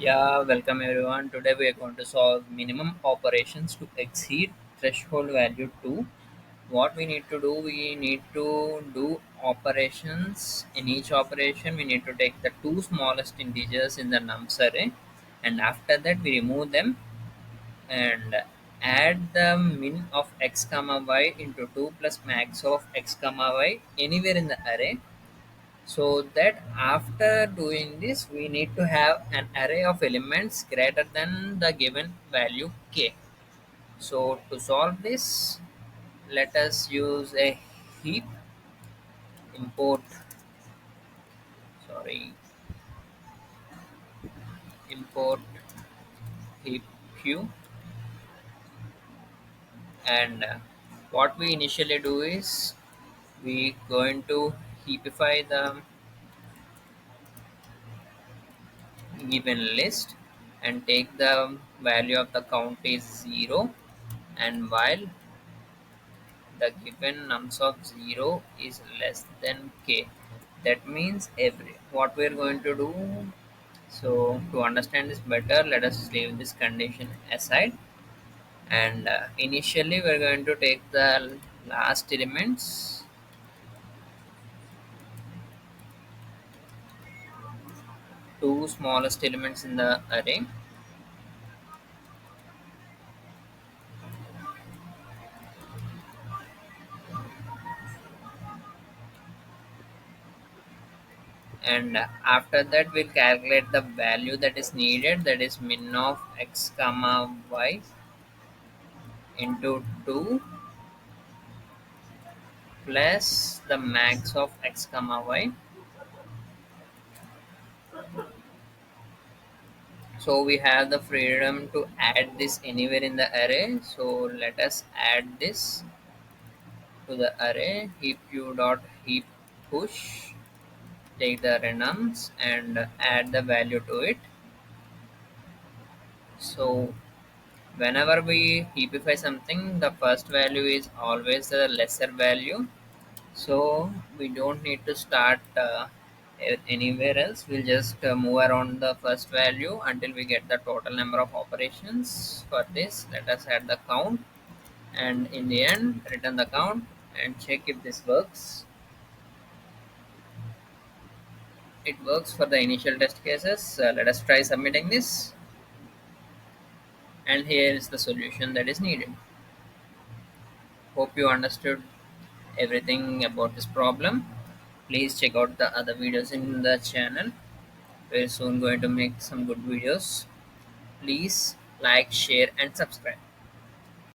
Yeah, welcome everyone. Today we are going to solve minimum operations to exceed threshold value 2. What we need to do, we need to do operations. In each operation, we need to take the two smallest integers in the nums array, and after that we remove them and add the min of x comma y into 2 plus max of x comma y anywhere in the array, so that after doing this we need to have an array of elements greater than the given value k. So to solve this, let us use a heap. import sorry Import heap q, and what we initially do is we going to heapify the given list and take the value of the count is 0, and while the given nums of 0 is less than k, that means every what we're going to do. So to understand this better, let us leave this condition aside, and initially we're going to take the last elements, two smallest elements in the array, and after that we'll calculate the value that is needed, that is min of x comma y into 2 plus the max of x comma y. So we have the freedom to add this anywhere in the array, so let us add this to the array. Heap q dot heap push, take the renums and add the value to it. So whenever we heapify something, the first value is always the lesser value, so we don't need to start anywhere else. We'll just move around the first value until we get the total number of operations. For this, let us add the count, and in the end return the count and check if this works. It works for the initial test cases. Let us try submitting this, and here is the solution that is needed. Hope you understood everything about this problem. Please check out the other videos in the channel. We're soon going to make some good videos. Please like, share, and subscribe.